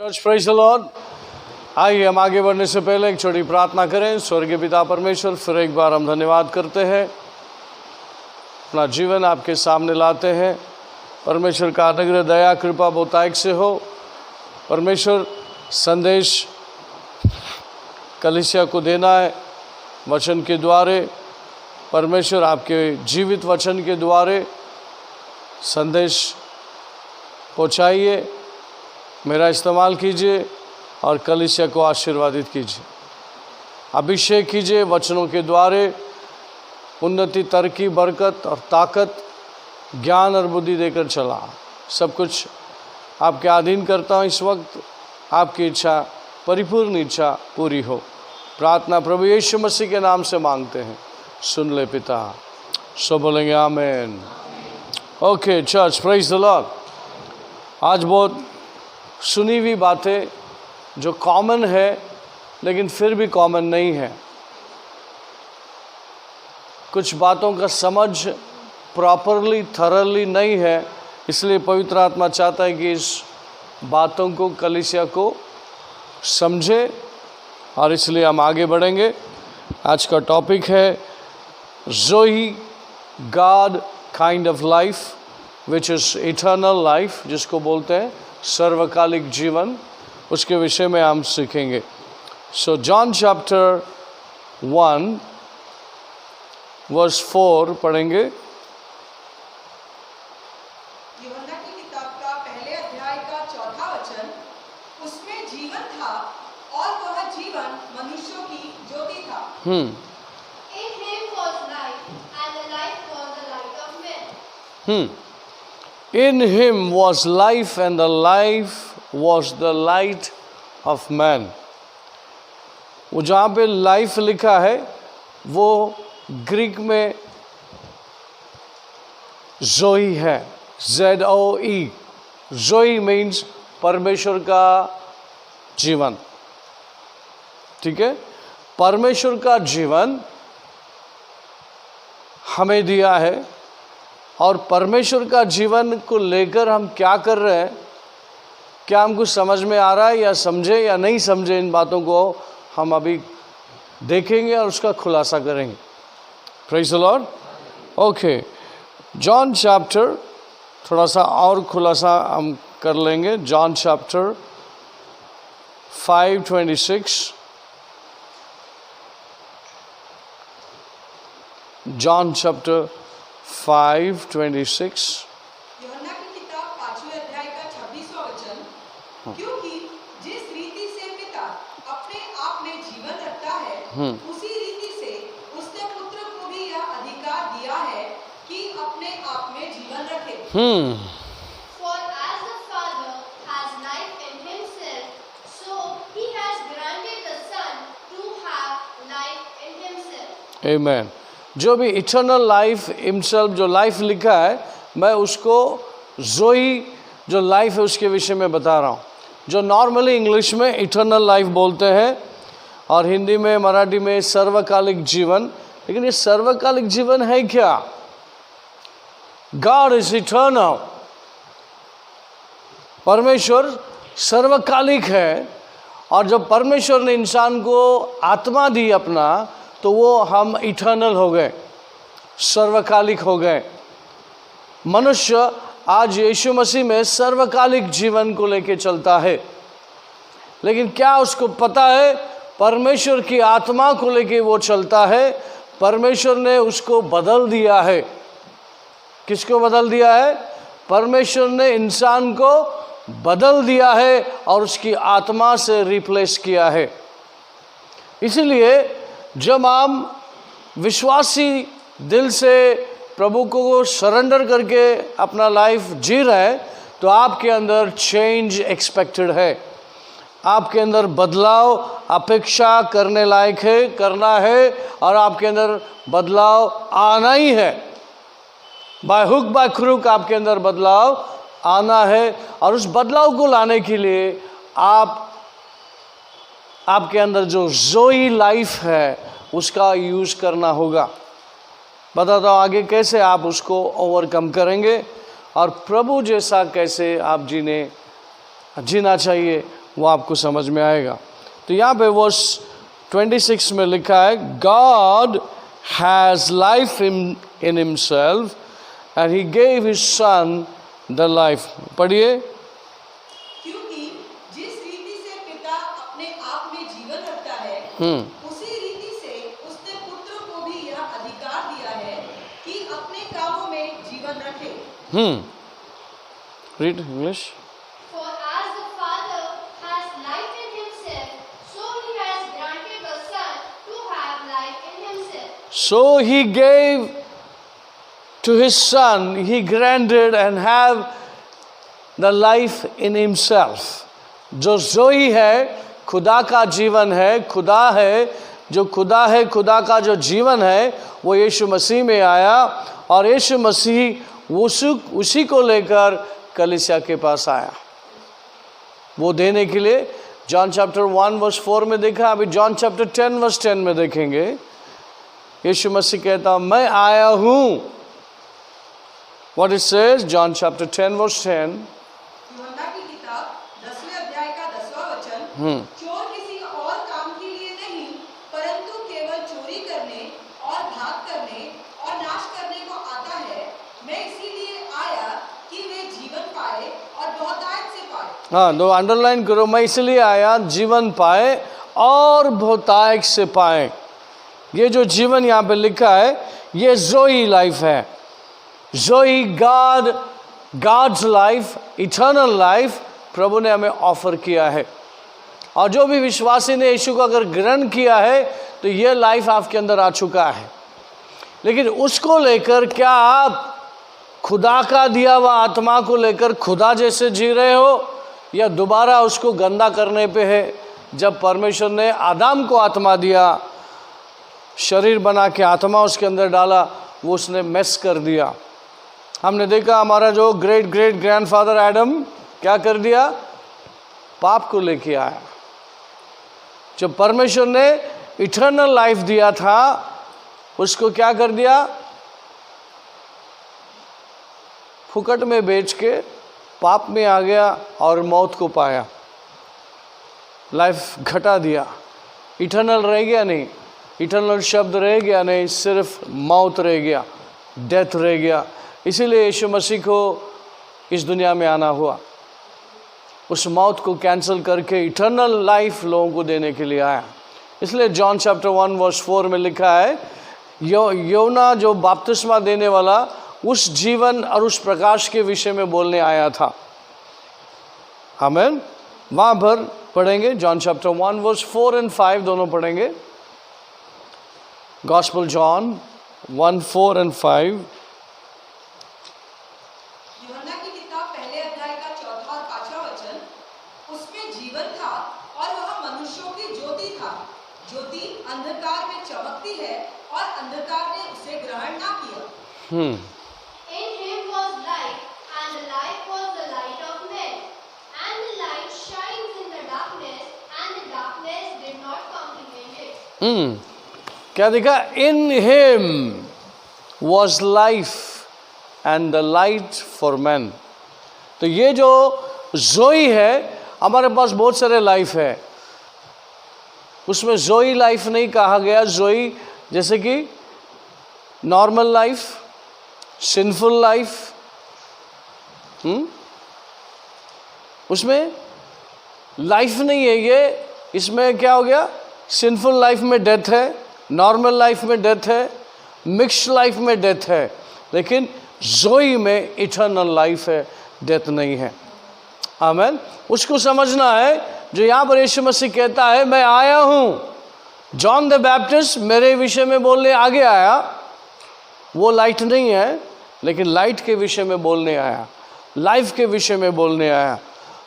Church praise the Lord. आइए हम आगे बढ़ने से पहले एक छोटी प्रार्थना करें। स्वर्गीय पिता परमेश्वर, फिर एक बार हम धन्यवाद करते हैं, अपना जीवन आपके सामने लाते हैं। परमेश्वर का अनुग्रह, दया, कृपा बहुतायत से हो। परमेश्वर, संदेश कलीसिया को देना है वचन के द्वारे। परमेश्वर, आपके जीवित वचन के द्वारे संदेश पहुँचाइए, मेरा इस्तेमाल कीजिए और कलीसिया को आशीर्वादित कीजिए। अभिषेक कीजिए वचनों के द्वारे, उन्नति, तरक्की, बरकत और ताकत, ज्ञान और बुद्धि देकर चला। सब कुछ आपके अधीन करता हूँ। इस वक्त आपकी इच्छा, परिपूर्ण इच्छा पूरी हो। प्रार्थना प्रभु यीशु मसीह के नाम से मांगते हैं, सुन ले पिता। सो बोलेंगे आमीन। Okay church, praise the Lord. आज बहुत सुनी हुई बातें जो कॉमन है लेकिन फिर भी कॉमन नहीं है। कुछ बातों का समझ प्रॉपरली, थरली नहीं है, इसलिए पवित्र आत्मा चाहता है कि इस बातों को कलीसिया को समझे, और इसलिए हम आगे बढ़ेंगे। आज का टॉपिक है ज़ोई God kind of life which is eternal life, जिसको बोलते हैं सर्वकालिक जीवन। उसके विषय में हम सीखेंगे। सो जॉन चैप्टर 1 वर्स 4 पढ़ेंगे। यूहन्ना की किताब का पहले अध्याय का 4वां वचन, उसमें जीवन था और वह जीवन मनुष्यों की ज्योति था। In him was life, and the life was the light of men. In him was life, and the life was the light of man. वो जहाँ पे लाइफ लिखा है वो ग्रीक में ज़ोई है, ZOE। ज़ोई मीन्स परमेश्वर का जीवन। ठीक है, परमेश्वर का जीवन हमें दिया है, और परमेश्वर का जीवन को लेकर हम क्या कर रहे हैं, क्या हमको समझ में आ रहा है, या समझे या नहीं समझे, इन बातों को हम अभी देखेंगे और उसका खुलासा करेंगे। Praise the Lord. Okay, John chapter, थोड़ा सा और खुलासा हम कर लेंगे। John chapter 5:26। John chapter 5:26। यूहन्ना की किताब 5वें अध्याय का 26वां वचन, क्योंकि जिस रीति से पिता अपने आप में जीवन रखता है, उसी रीति से उसने पुत्र को भी यह अधिकार दिया है कि अपने आप में जीवन रखे। For as the Father has life in himself, so he has granted the Son to have life in himself. आमीन। जो भी इटर्नल लाइफ हिमसेल्फ, जो लाइफ लिखा है, मैं उसको ज़ोई जो लाइफ है उसके विषय में बता रहा हूँ। जो नॉर्मली इंग्लिश में इटर्नल लाइफ बोलते हैं, और हिंदी में, मराठी में सर्वकालिक जीवन। लेकिन ये सर्वकालिक जीवन है क्या? God is eternal. परमेश्वर सर्वकालिक है, और जब परमेश्वर ने इंसान को आत्मा दी अपना, तो वो हम इटर्नल हो गए, सर्वकालिक हो गए। मनुष्य आज यीशु मसीह में सर्वकालिक जीवन को लेके चलता है, लेकिन क्या उसको पता है? परमेश्वर की आत्मा को लेके वो चलता है। परमेश्वर ने उसको बदल दिया है। किसको बदल दिया है? परमेश्वर ने इंसान को बदल दिया है और उसकी आत्मा से रिप्लेस किया है। इसलिए जब हम विश्वासी दिल से प्रभु को सरेंडर करके अपना लाइफ जी रहे हैं, तो आपके अंदर चेंज एक्सपेक्टेड है। आपके अंदर बदलाव अपेक्षा करने लायक है, करना है, और आपके अंदर बदलाव आना ही है। बाय हुक बाय क्रूक आपके अंदर बदलाव आना है, और उस बदलाव को लाने के लिए आपके अंदर जो ज़ोई लाइफ है उसका यूज़ करना होगा। बताता हूँ आगे कैसे आप उसको ओवरकम करेंगे, और प्रभु जैसा कैसे आप जीना चाहिए वो आपको समझ में आएगा। तो यहाँ पे वर्स 26 में लिखा है, God has life in himself and he gave his son the life. पढ़िए। क्योंकि जिस रीति से पिता अपने आप में जीवन रखता है, उसी रीति से उसने पुत्र को भी यह अधिकार दिया है कि अपने कामों में जीवन रखे। Read English. For as the Father has life in himself, so he has granted the Son to have life in himself. So he gave to his son, he granted and have the life in himself. जो जोई है, खुदा का जीवन है, खुदा है, जो खुदा है, खुदा का जो जीवन है, वो यीशु मसीह में आया और यीशु मसीह उसी को लेकर कलीसिया के पास आया, वो देने के लिए। जॉन चैप्टर 1 वर्स 4 में देखा, अभी जॉन चैप्टर 10 वर्स 10 में देखेंगे। यीशु मसीह कहता, मैं आया हूँ। What it says, John chapter 10 verse 10. यूहन्ना की किताब 10वें अध्याय का 10वां वचन, चोर किसी और काम के लिए नहीं, परंतु केवल चोरी करने और घात करने और नाश करने को आता है। मैं इसीलिए आया कि वे जीवन पाए और बहुतायत से पाए। हाँ, दो अंडरलाइन करो, मैं इसलिए आया जीवन पाए और बहुतायत से पाए। ये जो जीवन यहाँ पे लिखा है, ये जोई लाइफ है। जोई गॉड्स लाइफ, इटर्नल लाइफ प्रभु ने हमें ऑफर किया है। और जो भी विश्वासी ने यीशु को अगर ग्रहण किया है तो ये लाइफ आपके अंदर आ चुका है। लेकिन उसको लेकर क्या आप खुदा का दिया हुआ आत्मा को लेकर खुदा जैसे जी रहे हो, या दोबारा उसको गंदा करने पे है? जब परमेश्वर ने आदम को आत्मा दिया, शरीर बना के आत्मा उसके अंदर डाला, वो उसने मेस कर दिया। हमने देखा हमारा जो ग्रेट ग्रैंडफादर एडम क्या कर दिया, पाप को लेके आया। जब परमेश्वर ने इटर्नल लाइफ दिया था, उसको क्या कर दिया, फुकट में बेच के पाप में आ गया और मौत को पाया, लाइफ घटा दिया। इटर्नल रह गया नहीं, इटर्नल शब्द रह गया नहीं, सिर्फ मौत रह गया, डेथ रह गया। इसीलिए यीशु मसीह को इस दुनिया में आना हुआ, उस मौत को कैंसिल करके इटर्नल लाइफ लोगों को देने के लिए आया। इसलिए जॉन चैप्टर 1 वर्स 4 में लिखा है, योना जो बपतिस्मा देने वाला उस जीवन और उस प्रकाश के विषय में बोलने आया था। आमीन। वहाँ पर पढ़ेंगे जॉन चैप्टर 1 वर्स 4 और 5 दोनों पढ़ेंगे। गॉस्पेल जॉन 1, 4 और 5। यूहन्ना की किताब पहले अध्याय का 4 और 5वां वचन, उसमें जीवन था और वह मनुष्यों की ज्योति था। ज्योति अंधकार में चमकती है और अंधकार ने उसे ग्रहण ना किया। In him was life, and the life was the light of men. And the light shines in the darkness, and the darkness did not comprehend it. क्या देखा, in him was life and the light for man. तो ये जो जोई है, हमारे पास बहुत सारे लाइफ है, उसमें जोई लाइफ नहीं कहा गया। जोई जैसे कि नॉर्मल लाइफ, सिंफुल लाइफ, उसमें लाइफ नहीं है ये। इसमें क्या हो गया, सिंफुल लाइफ में डेथ है, नॉर्मल लाइफ में डेथ है, मिक्स्ड लाइफ में डेथ है, लेकिन जोई में इटर्नल लाइफ है, डेथ नहीं है। आमीन। उसको समझना है जो यहाँ पर यीशु मसीह कहता है, मैं आया हूँ। जॉन द बैप्टिस्ट मेरे विषय में बोलने आगे आया, वो लाइट नहीं है, लेकिन लाइट के विषय में बोलने आया, लाइफ के विषय में बोलने आया।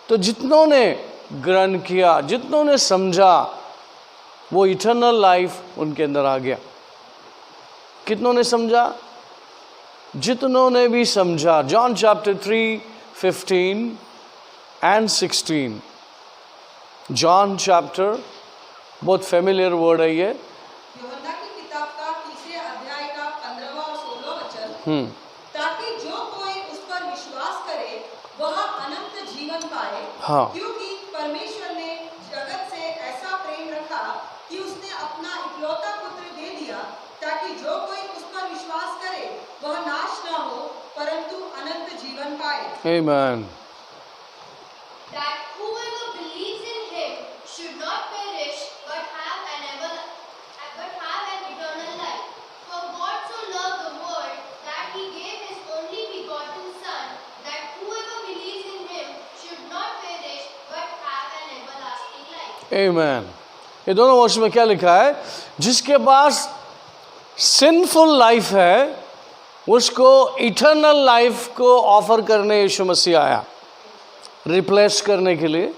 तो जितनों ने ग्रहण किया, जितनों ने समझा, वो इटर्नल लाइफ उनके अंदर आ गया। कितनों ने समझा, जितनों ने भी समझा। John chapter 3, 15 and 16। John chapter, बहुत फेमिलियर वर्ड है ये। यूहन्ना की किताब का 3 अध्याय का 15वां और 16वां वचन, ताकि जो कोई उस पर विश्वास करे वह अनंत जीवन पाए। हाँ। क्योंकि परमेश्वर ने अपना इकलौता पुत्र दे दिया ताकि जो कोई उस पर विश्वास करे वह नाश न हो परंतु अनंत जीवन पाए। Amen. That whoever believes in him should not perish but have an eternal life. For God so loved the world that he gave his only begotten Son, that whoever believes in him should not perish but have an everlasting life. Amen. ये दोनों वर्ष में क्या लिखा है? जिसके पास sinful life है उसको इटर्नल लाइफ को ऑफर करने यीशु मसीह आया, रिप्लेस करने के लिए।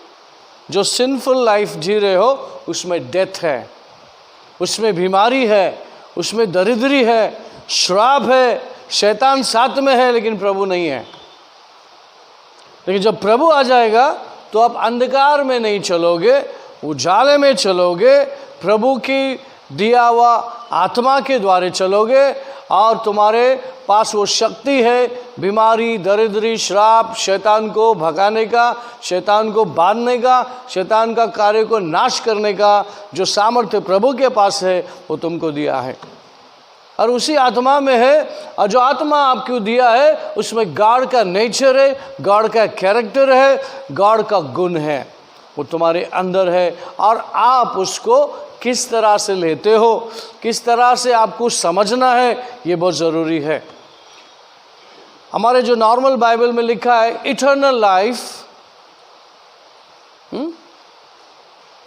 जो सिंफुल लाइफ जी रहे हो उसमें डेथ है, उसमें बीमारी है, उसमें दरिद्री है, श्राप है, शैतान साथ में है लेकिन प्रभु नहीं है। लेकिन जब प्रभु आ जाएगा तो आप अंधकार में नहीं चलोगे, उजाले में चलोगे, प्रभु की दिया हुआ आत्मा के द्वारा चलोगे और तुम्हारे पास वो शक्ति है बीमारी, दरिद्री, श्राप, शैतान को भगाने का, शैतान को बांधने का, शैतान का कार्य को नाश करने का जो सामर्थ्य प्रभु के पास है वो तुमको दिया है और उसी आत्मा में है। और जो आत्मा आपको दिया है उसमें गॉड का नेचर है, गॉड का कैरेक्टर है, गॉड का गुण है, वो तुम्हारे अंदर है और आप उसको किस तरह से लेते हो, किस तरह से आपको समझना है, ये बहुत ज़रूरी है। हमारे जो नॉर्मल बाइबल में लिखा है इटर्नल लाइफ,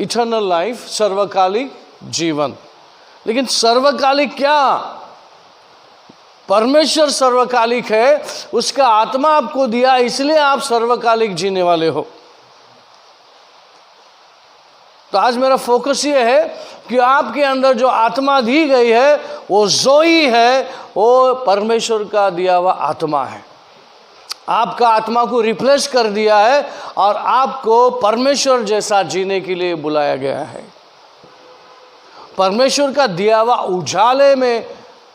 इटर्नल लाइफ, सर्वकालिक जीवन। लेकिन सर्वकालिक क्या? परमेश्वर सर्वकालिक है, उसका आत्मा आपको दिया इसलिए आप सर्वकालिक जीने वाले हो। तो आज मेरा फोकस ये है कि आपके अंदर जो आत्मा दी गई है वो ज़ोई है, वो परमेश्वर का दिया हुआ आत्मा है। आपका आत्मा को रिप्लेस कर दिया है और आपको परमेश्वर जैसा जीने के लिए बुलाया गया है। परमेश्वर का दिया हुआ उजाले में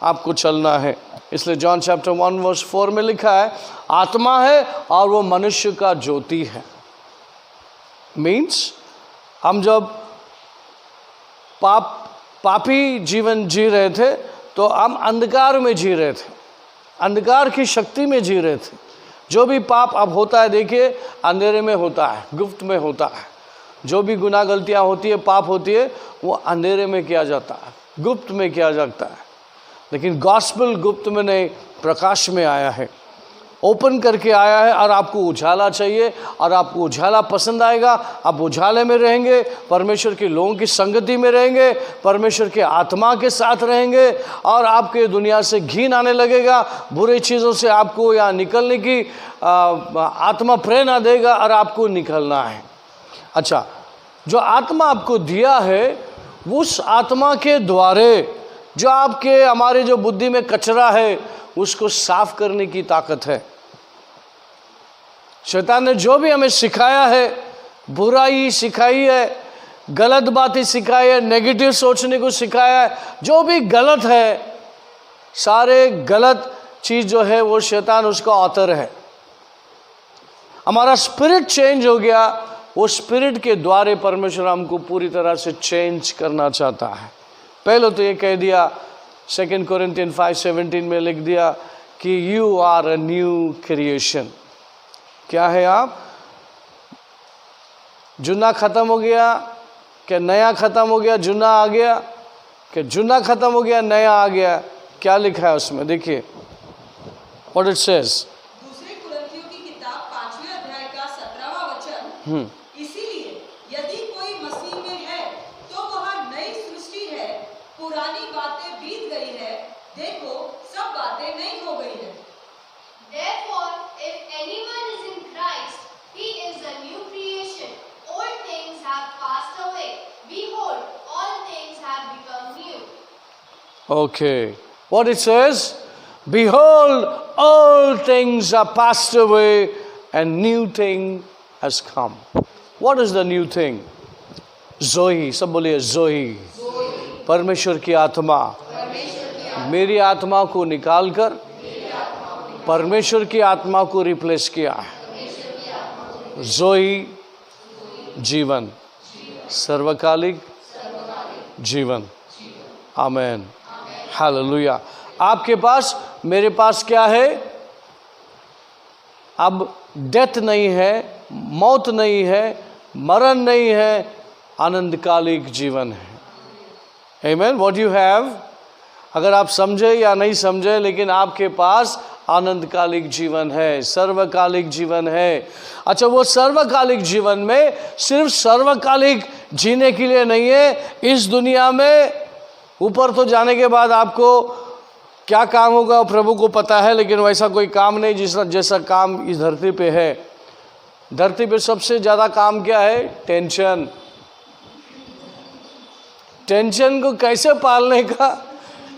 आपको चलना है। इसलिए जॉन चैप्टर 1 वर्स 4 में लिखा है आत्मा है और वो मनुष्य का ज्योति है। मीन्स हम जब पापी जीवन जी रहे थे तो हम अंधकार में जी रहे थे, अंधकार की शक्ति में जी रहे थे। जो भी पाप अब होता है देखिए अंधेरे में होता है, गुप्त में होता है। जो भी गुनाह गलतियां होती है, पाप होती है, वो अंधेरे में किया जाता है, गुप्त में किया जाता है। लेकिन गॉस्पेल गुप्त में नहीं, प्रकाश में आया है, ओपन करके आया है और आपको उजाला चाहिए और आपको उजाला पसंद आएगा। आप उजाले में रहेंगे, परमेश्वर के लोगों की संगति में रहेंगे, परमेश्वर के आत्मा के साथ रहेंगे और आपके दुनिया से घिन आने लगेगा। बुरी चीज़ों से आपको यहाँ निकलने की आत्मा प्रेरणा देगा और आपको निकलना है। अच्छा, जो आत्मा आपको दिया है उस आत्मा के द्वारे जो आपके हमारे जो बुद्धि में कचरा है उसको साफ करने की ताकत है। शैतान ने जो भी हमें सिखाया है, बुराई सिखाई है, गलत बातें सिखाई है, नेगेटिव सोचने को सिखाया है, जो भी गलत है, सारे गलत चीज़ जो है वो शैतान उसका ऑथर है। हमारा स्पिरिट चेंज हो गया, वो स्पिरिट के द्वारे परमेश्वर हमको पूरी तरह से चेंज करना चाहता है। पहले तो ये कह दिया 2 कोरिन्थियन 5:17 में लिख दिया कि you are a new creation. क्या है आप? जुना ख़त्म हो गया क्या नया ख़त्म हो गया? जुना आ गया क्या जुना ख़त्म हो गया नया आ गया? क्या लिखा है उसमें देखिए, व्हाट इट सेज। दूसरे कुरिन्थियों की किताब 5वें अध्याय का 17वां वचन, इसीलिए यदि कोई मसीह में है तो वह नई सृष्टि है, पुरानी बातें बीत गई है, देखो सब बातें नई हो गई है। Therefore, if anyone is in Christ, he is a new creation. Old things have passed away. Behold, all things have become new. Okay, what it says, behold all things are passed away and new thing has come. What is the new thing? ज़ोई, सब बोलिए ज़ोई, परमेश्वर की आत्मा मेरी आत्मा को निकालकर परमेश्वर की आत्मा को रिप्लेस किया है। ज़ोई जीवन, सर्वकालिक जीवन। आमेन, हालेलुया। आपके पास, मेरे पास क्या है? अब डेथ नहीं है, मौत नहीं है, मरण नहीं है, आनंदकालिक जीवन है। आमेन। व्हाट यू हैव, अगर आप समझे या नहीं समझे, लेकिन आपके पास आनंदकालिक जीवन है, सर्वकालिक जीवन है। अच्छा, वो सर्वकालिक जीवन में सिर्फ सर्वकालिक जीने के लिए नहीं है, इस दुनिया में ऊपर तो जाने के बाद आपको क्या काम होगा प्रभु को पता है, लेकिन वैसा कोई काम नहीं जैसा काम इस धरती पे है। धरती पे सबसे ज़्यादा काम क्या है? टेंशन। टेंशन को कैसे पालने का,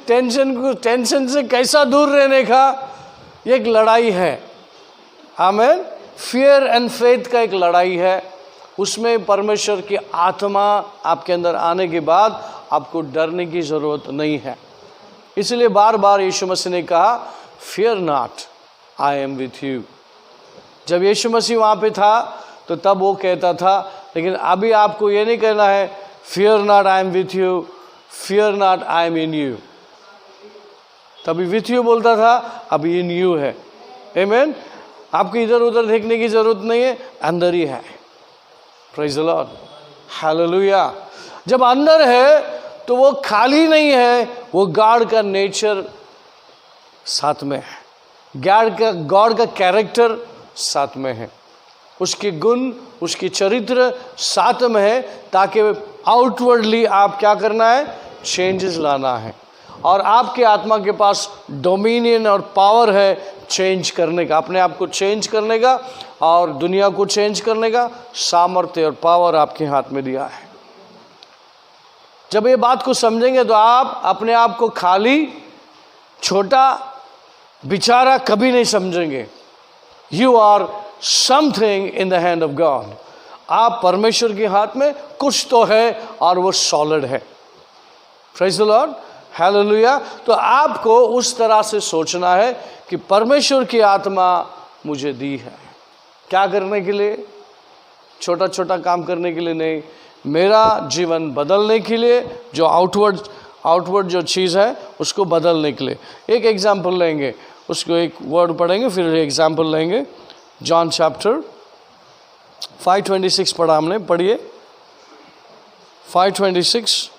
टेंशन से कैसा दूर रहने का, ये एक लड़ाई है। आमेन। फियर एंड फेथ का एक लड़ाई है। उसमें परमेश्वर की आत्मा आपके अंदर आने के बाद आपको डरने की ज़रूरत नहीं है। इसलिए बार बार यीशु मसीह ने कहा, fear not, I am with you. जब यीशु मसीह वहाँ पे था तो तब वो कहता था, लेकिन अभी आपको ये नहीं कहना है fear not I am with you, fear not I am in you. तभी विथ यू बोलता था, अभी इन यू है। आमेन। आपको इधर उधर देखने की जरूरत नहीं है, अंदर ही है। Praise the Lord, hallelujah. जब अंदर है तो वो खाली नहीं है, वो गॉड का नेचर साथ में है, गॉड का कैरेक्टर साथ में है, उसके गुण, उसकी चरित्र साथ में है, ताकि आउटवर्डली आप क्या करना है? चेंजेस लाना है। और आपके आत्मा के पास डोमिनियन और पावर है चेंज करने का, अपने आप को चेंज करने का और दुनिया को चेंज करने का सामर्थ्य और पावर आपके हाथ में दिया है। जब ये बात को समझेंगे तो आप अपने आप को खाली, छोटा, बेचारा कभी नहीं समझेंगे। You are something in the hand of God. आप परमेश्वर के हाथ में कुछ तो है और वो सॉलिड है। Praise the Lord, hallelujah. तो आपको उस तरह से सोचना है कि परमेश्वर की आत्मा मुझे दी है। क्या करने के लिए? छोटा छोटा काम करने के लिए नहीं, मेरा जीवन बदलने के लिए, जो आउटवर्ड जो चीज़ है उसको बदलने के लिए। एक एग्जाम्पल लेंगे, उसको एक वर्ड पढ़ेंगे, फिर एग्जाम्पल लेंगे। जॉन चैप्टर 5:26 पढ़ा हमने, पढ़िए 5:26।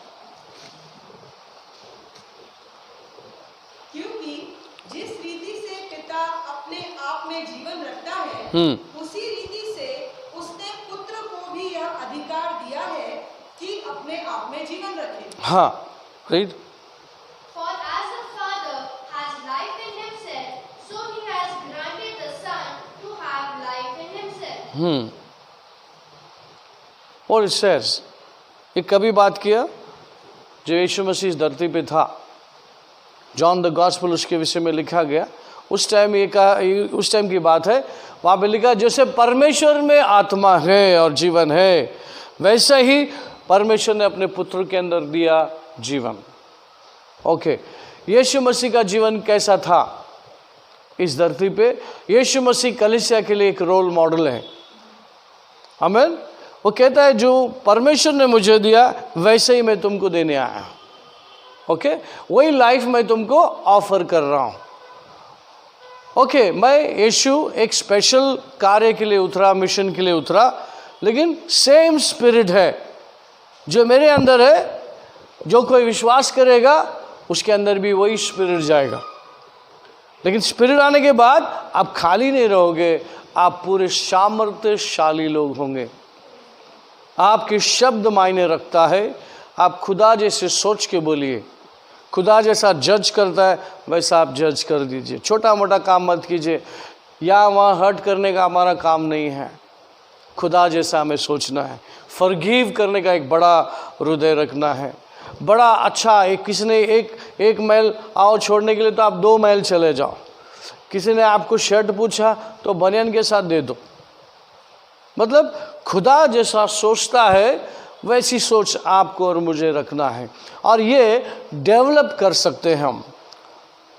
क्योंकि जिस रीति से पिता अपने आप में जीवन रखता है, उसी रीति से उसने पुत्र को भी यह अधिकार दिया है कि अपने आप में जीवन रखे। हाँ, read. For as the Father has life in himself, so he has granted the Son to have life in himself. और it says, ये कभी बात किया जो यीशु मसीह इस धरती पे था, जॉन द गॉस्पेल उसके विषय में लिखा गया। उस टाइम ये कहा, उस टाइम की बात है, वहाँ पे लिखा जैसे परमेश्वर में आत्मा है और जीवन है, वैसे ही परमेश्वर ने अपने पुत्र के अंदर दिया जीवन। ओके, यीशु मसीह का जीवन कैसा था इस धरती पे? यीशु मसीह कलीसिया के लिए एक रोल मॉडल है। आमीन। वो कहता है जो परमेश्वर ने मुझे दिया वैसे ही मैं तुमको देने आया। ओके, वही लाइफ मैं तुमको ऑफर कर रहा हूँ। ओके, मैं यीशु एक स्पेशल कार्य के लिए उतरा, मिशन के लिए उतरा, लेकिन सेम स्पिरिट है जो मेरे अंदर है। जो कोई विश्वास करेगा उसके अंदर भी वही स्पिरिट जाएगा। लेकिन स्पिरिट आने के बाद आप खाली नहीं रहोगे, आप पूरे सामर्थ्यशाली लोग होंगे। आपके शब्द मायने रखता है। आप खुदा जैसे सोच के बोलिए। खुदा जैसा जज करता है वैसा आप जज कर दीजिए। छोटा मोटा काम मत कीजिए, या वहाँ हर्ट करने का हमारा काम नहीं है। खुदा जैसा हमें सोचना है। फॉरगिव करने का एक बड़ा हृदय रखना है। बड़ा अच्छा, एक किसी ने एक मैल आओ छोड़ने के लिए तो आप 2 मैल चले जाओ। किसी ने आपको शर्ट पूछा तो बनियान के साथ दे दो। मतलब खुदा जैसा सोचता है वैसी सोच आपको और मुझे रखना है, और ये डेवलप कर सकते हैं हम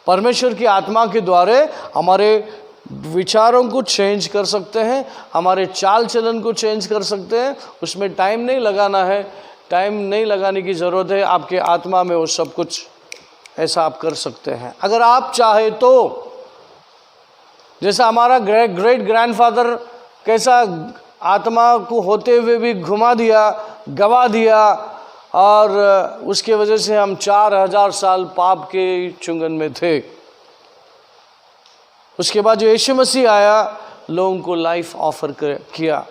परमेश्वर की आत्मा के द्वारा। हमारे विचारों को चेंज कर सकते हैं, हमारे चाल चलन को चेंज कर सकते हैं। उसमें टाइम नहीं लगाना है, टाइम नहीं लगाने की ज़रूरत है, आपके आत्मा में वो सब कुछ ऐसा आप कर सकते हैं अगर आप चाहे तो। जैसा हमारा ग्रेट ग्रैंडफादर कैसा आत्मा को होते हुए भी घुमा दिया, गवा दिया, और उसके वजह से हम 4000 साल पाप के चुंगन में थे। उसके बाद जो यीशु मसीह आया, लोगों को लाइफ ऑफर किया,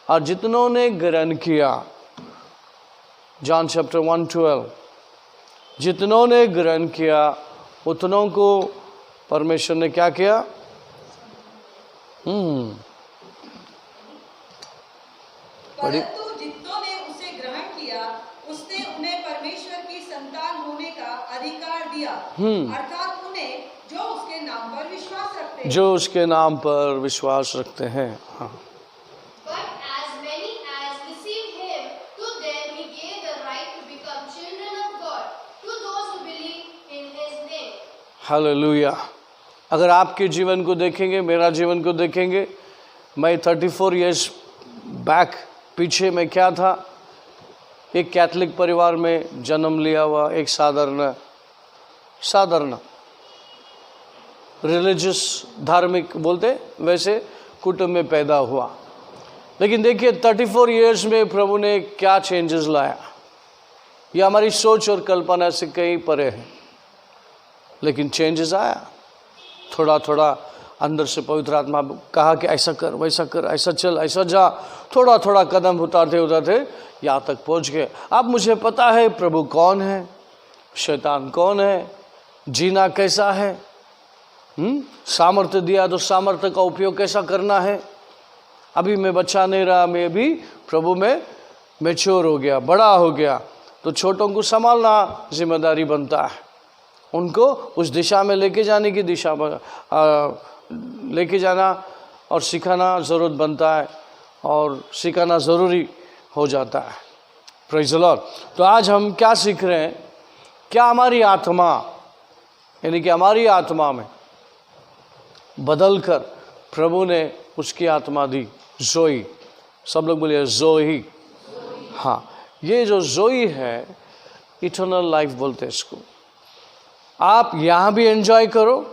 और जितनों ने ग्रहण किया, जॉन चैप्टर 1:12, जितनों ने ग्रहण किया उतनों को परमेश्वर ने क्या किया? परंतु जितनों ने उसे ग्रहण किया, उसने उन्हें परमेश्वर की संतान होने का अधिकार दिया, अर्थात उन्हें जो उसके नाम पर विश्वास रखते हैं। जो उसके नाम पर विश्वास रखते हैं। हाँ। But as many as received him, to them he gave the right to become children of God, to those who believe in his name. Hallelujah. अगर आपके जीवन को देखेंगे, मेरा जीवन को देखेंगे, मैं 34 इयर्स बैक, पीछे में क्या था? एक कैथलिक परिवार में जन्म लिया हुआ, एक साधारण रिलीजियस, धार्मिक बोलते वैसे कुटुंब में पैदा हुआ। लेकिन देखिए 34 इयर्स में प्रभु ने क्या चेंजेस लाया। ये हमारी सोच और कल्पना से कहीं परे है, लेकिन चेंजेस आया। थोड़ा थोड़ा अंदर से पवित्र आत्मा कहा कि ऐसा कर, वैसा कर, ऐसा चल, ऐसा जा, थोड़ा थोड़ा कदम उठाते यहाँ तक पहुँच गए। अब मुझे पता है प्रभु कौन है, शैतान कौन है, जीना कैसा है, सामर्थ्य दिया तो सामर्थ्य का उपयोग कैसा करना है। अभी मैं बच्चा नहीं रहा, मैं अभी प्रभु में मैच्योर हो गया, बड़ा हो गया, तो छोटों को संभालना जिम्मेदारी बनता है, उनको उस दिशा में लेके जाने की दिशा में लेके जाना और सिखाना ज़रूरत बनता है, और सिखाना ज़रूरी हो जाता है। Praise the Lord. तो आज हम क्या सीख रहे हैं? क्या हमारी आत्मा, यानी कि हमारी आत्मा में बदल कर प्रभु ने उसकी आत्मा दी, जोई। सब लोग बोलिए जोई। हाँ, ये जो जोई है, इटर्नल लाइफ बोलते हैं इसको। आप यहाँ भी एंजॉय करो,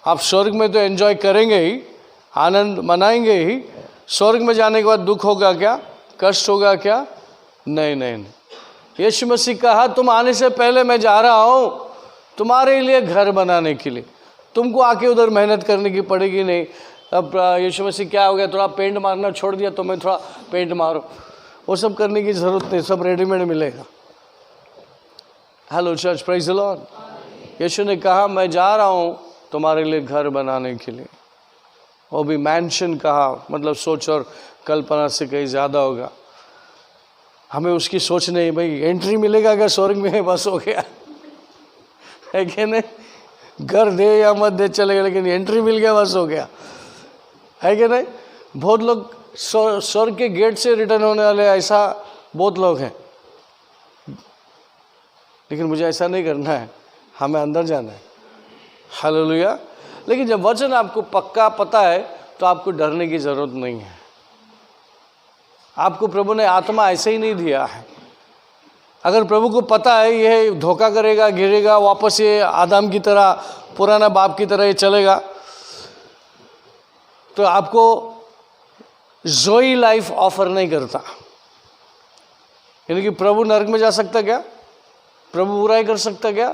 आप स्वर्ग में तो एंजॉय करेंगे ही, आनंद मनाएंगे ही। स्वर्ग में जाने के बाद दुख होगा क्या, कष्ट होगा क्या? नहीं नहीं नहीं। यीशु मसीह कहा तुम आने से पहले मैं जा रहा हूँ तुम्हारे लिए घर बनाने के लिए, तुमको आके उधर मेहनत करने की पड़ेगी नहीं। अब यीशु मसीह क्या हो गया, थोड़ा पेंट मारना छोड़ दिया तो मैं थोड़ा पेंट मारो, वो सब करने की ज़रूरत नहीं, सब रेडीमेड मिलेगा। Hello church, praise the lord. Yeshu ने कहा मैं जा रहा हूँ तुम्हारे लिए घर बनाने के लिए, वो भी मैंशन कहा, मतलब सोच और कल्पना से कहीं ज़्यादा होगा। हमें उसकी सोच नहीं, भाई एंट्री मिलेगा क्या स्वर्ग में, बस हो गया है कि नहीं? घर दे या मत दे चलेगा, लेकिन एंट्री मिल गया बस हो गया, है कि नहीं? बहुत लोग स्वर्ग के गेट से रिटर्न होने वाले, ऐसा बहुत लोग हैं, लेकिन मुझे ऐसा नहीं करना है, हमें अंदर जाना है। हालेलुया। लेकिन जब वचन आपको पक्का पता है तो आपको डरने की ज़रूरत नहीं है। आपको प्रभु ने आत्मा ऐसे ही नहीं दिया है। अगर प्रभु को पता है ये धोखा करेगा, गिरेगा, वापस ये आदम की तरह, पुराना बाप की तरह ये चलेगा, तो आपको जोई लाइफ ऑफर नहीं करता। यानी कि प्रभु नरक में जा सकता क्या? प्रभु बुराई कर सकता क्या?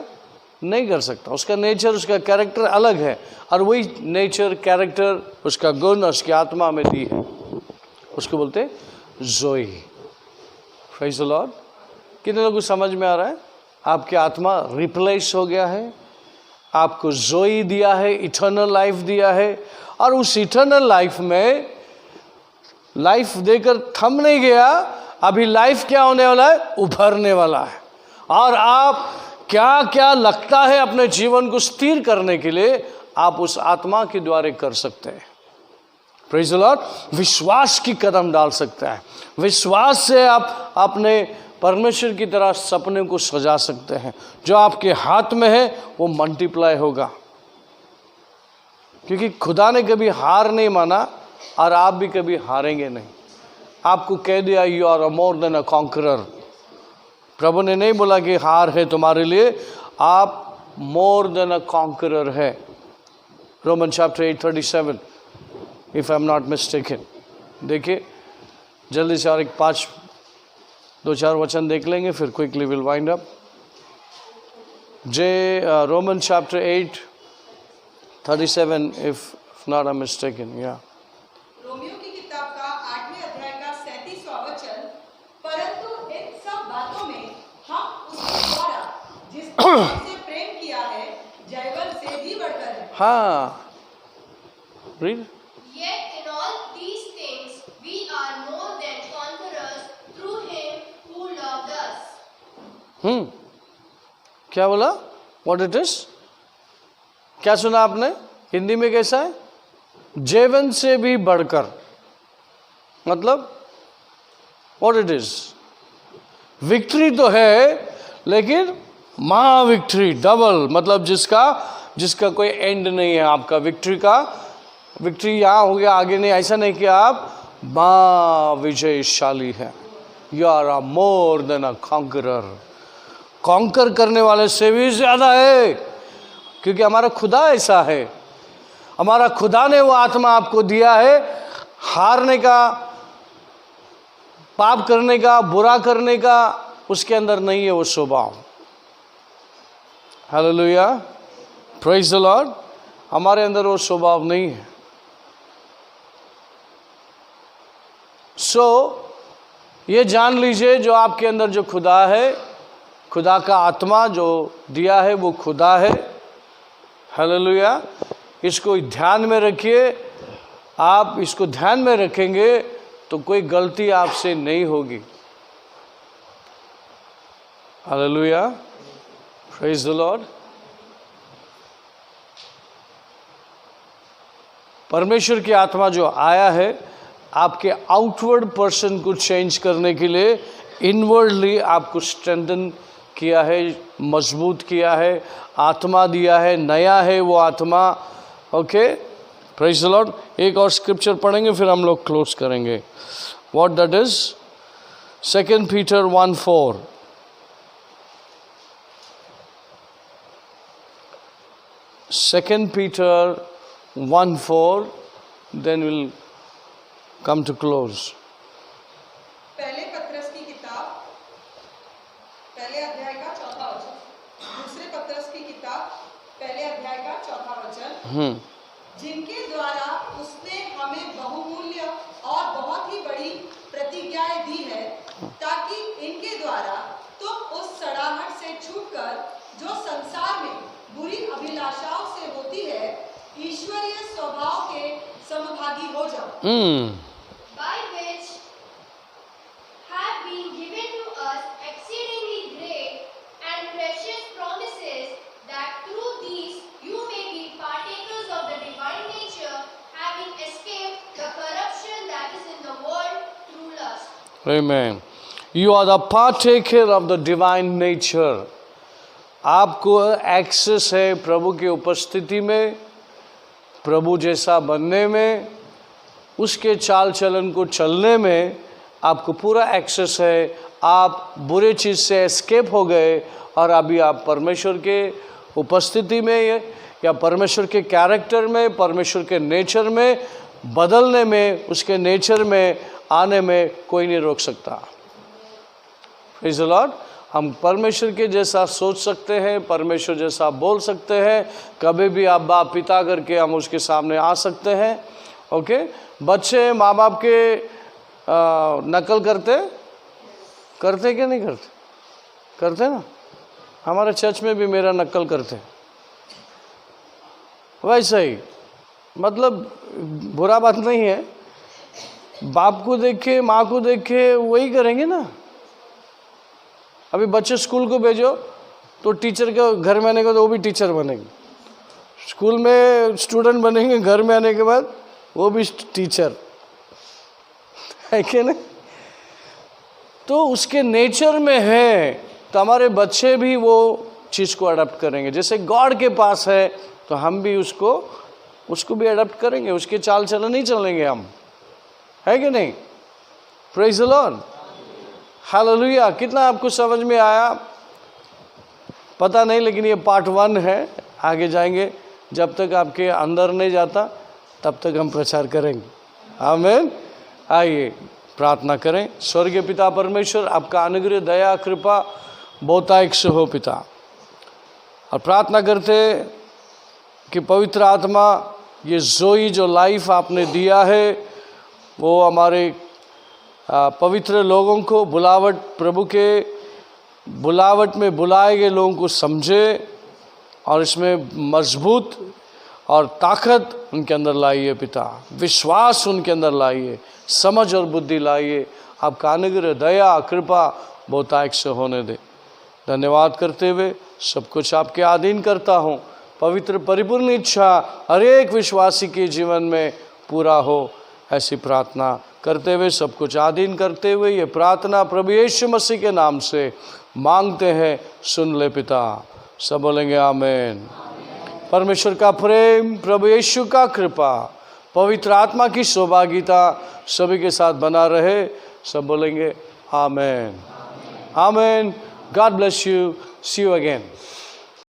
नहीं कर सकता। उसका नेचर, उसका कैरेक्टर अलग है, और वही नेचर, कैरेक्टर, उसका गुण उसकी आत्मा में दी है, उसको बोलते जोई। Praise the Lord. कितने लोगों को समझ में आ रहा है? आपकी आत्मा रिप्लेस हो गया है, आपको जोई दिया है, इटर्नल लाइफ दिया है, और उस इटर्नल लाइफ में लाइफ देकर थम नहीं गया, अभी लाइफ क्या होने वाला है? उभरने वाला है। और आप क्या क्या लगता है अपने जीवन को स्थिर करने के लिए, आप उस आत्मा के द्वारा कर सकते हैं। Praise the Lord. विश्वास की कदम डाल सकता है, विश्वास से आप अपने परमेश्वर की तरह सपने को सजा सकते हैं। जो आपके हाथ में है वो मल्टीप्लाई होगा, क्योंकि खुदा ने कभी हार नहीं माना, और आप भी कभी हारेंगे नहीं। आपको कह दिया you are more than a conqueror, प्रभु ने नहीं बोला कि हार है तुम्हारे लिए, आप मोर देन अ कॉन्करर है। Roman chapter 8:37 if I am not mistaken. देखिए जल्दी से और एक 2-4 वचन देख लेंगे, फिर quickly will wind up. Roman chapter 8:37 if not I am mistaken. या रोमियो की किताब का 8वें अध्याय का 37वां वचन, परंतु इन सब बातों में हम उसके द्वारा जिसने हमसे प्रेम किया है जयवंत से भी बढ़कर है। हाँ, read. Yet in all these things we are more than conquerors through him who loved us. क्या बोला? What it is? क्या सुना आपने? हिंदी में कैसा है? जीवन से भी बढ़कर, मतलब व्हाट इट इज? विक्ट्री तो है, लेकिन महा विक्ट्री, डबल, मतलब जिसका कोई एंड नहीं है। आपका विक्ट्री यहाँ हो गया, आगे नहीं। ऐसा नहीं कि आप विजयशाली है। You are a more than a conqueror. Conquer करने वाले से भी ज्यादा है, क्योंकि हमारा खुदा ऐसा है। हमारा खुदा ने वो आत्मा आपको दिया है, हारने का, पाप करने का, बुरा करने का उसके अंदर नहीं है वो स्वभाव। Hallelujah, praise the Lord. हमारे अंदर वो स्वभाव नहीं है। ये जान लीजिए, जो आपके अंदर जो खुदा है, खुदा का आत्मा जो दिया है वो खुदा है। हालेलुया, इसको ध्यान में रखिए। आप इसको ध्यान में रखेंगे तो कोई गलती आपसे नहीं होगी। Hallelujah, praise the Lord. परमेश्वर की आत्मा जो आया है आपके आउटवर्ड पर्सन को चेंज करने के लिए, इनवर्डली आपको स्ट्रेंथन किया है, मजबूत किया है, आत्मा दिया है, नया है वो आत्मा। Okay, praise the Lord. एक और स्क्रिप्चर पढ़ेंगे फिर हम लोग क्लोज करेंगे। What that is? 2 Peter 1:4। 2 Peter 1:4, then we'll come to close. पहले पत्रस की किताब पहले अध्याय का 4वां वचन, दूसरे पत्रस की किताब पहले अध्याय का 4वां वचन, जिनके द्वारा उसने हमें बहुमूल्य और बहुत ही बड़ी प्रतिज्ञाएं दी है, ताकि इनके द्वारा तुम उस सड़ाहट से छूटकर जो संसार में बुरी अभिलाषाओं से होती है, ईश्वरीय स्वभाव के समभागी हो जाओ। By which have been given to us exceedingly great and precious promises, that through these you may be partakers of the divine nature, having escaped the corruption that is in the world through lust. Amen. You are the partaker of the divine nature. आपको access है प्रभु की उपस्थिति में, प्रभु जैसा बनने में, उसके चाल चलन को चलने में आपको पूरा एक्सेस है। आप बुरे चीज़ से एस्केप हो गए और अभी आप परमेश्वर के उपस्थिति में या परमेश्वर के कैरेक्टर में, परमेश्वर के नेचर में बदलने में, उसके नेचर में आने में कोई नहीं रोक सकता। Praise the Lord. हम परमेश्वर के जैसा सोच सकते हैं, परमेश्वर जैसा बोल सकते हैं, कभी भी आप बाप पिता करके हम उसके सामने आ सकते हैं। ओके, बच्चे माँ बाप के नकल करते क्या नहीं करते ना। हमारे चर्च में भी मेरा नकल करते, वैसा ही, मतलब बुरा बात नहीं है। बाप को देख के, माँ को देख के वही करेंगे ना। अभी बच्चे स्कूल को भेजो तो टीचर के घर में आने के बाद वो भी टीचर बनेंगे, स्कूल में स्टूडेंट बनेंगे, घर में आने के बाद वो भी टीचर है कि नहीं। तो उसके नेचर में है, तो हमारे बच्चे भी वो चीज़ को अडॉप्ट करेंगे। जैसे गॉड के पास है तो हम भी उसको भी अडॉप्ट करेंगे, उसके चाल चलन नहीं चलेंगे हम, है कि नहीं। Praise the Lord, hallelujah. कितना आपको समझ में आया पता नहीं, लेकिन ये पार्ट 1 है। आगे जाएंगे, जब तक आपके अंदर नहीं जाता तब तक हम प्रचार करेंगे। आमीन। आइए प्रार्थना करें। स्वर्गीय पिता परमेश्वर, आपका अनुग्रह, दया, कृपा बहुतायत से हो पिता। और प्रार्थना करते कि पवित्र आत्मा, ये जोई जो लाइफ आपने दिया है वो हमारे पवित्र लोगों को, बुलावट प्रभु के बुलावट में बुलाए गए लोगों को समझे और इसमें मजबूत और ताकत उनके अंदर लाइए पिता, विश्वास उनके अंदर लाइए, समझ और बुद्धि लाइए। आपका अनुग्रह, दया, कृपा बहुतायत से होने दे। धन्यवाद करते हुए सब कुछ आपके अधीन करता हूँ। पवित्र परिपूर्ण इच्छा हर एक विश्वासी के जीवन में पूरा हो, ऐसी प्रार्थना करते हुए सब कुछ अधीन करते हुए ये प्रार्थना प्रभु यीशु मसीह के नाम से मांगते हैं। सुन ले पिता। सब बोलेंगे आमीन। परमेश्वर का प्रेम, प्रभु यीशु का कृपा, पवित्र आत्मा की सौभाग्यता सभी के साथ बना रहे। सब बोलेंगे आमीन। आमीन। God bless you. See you again.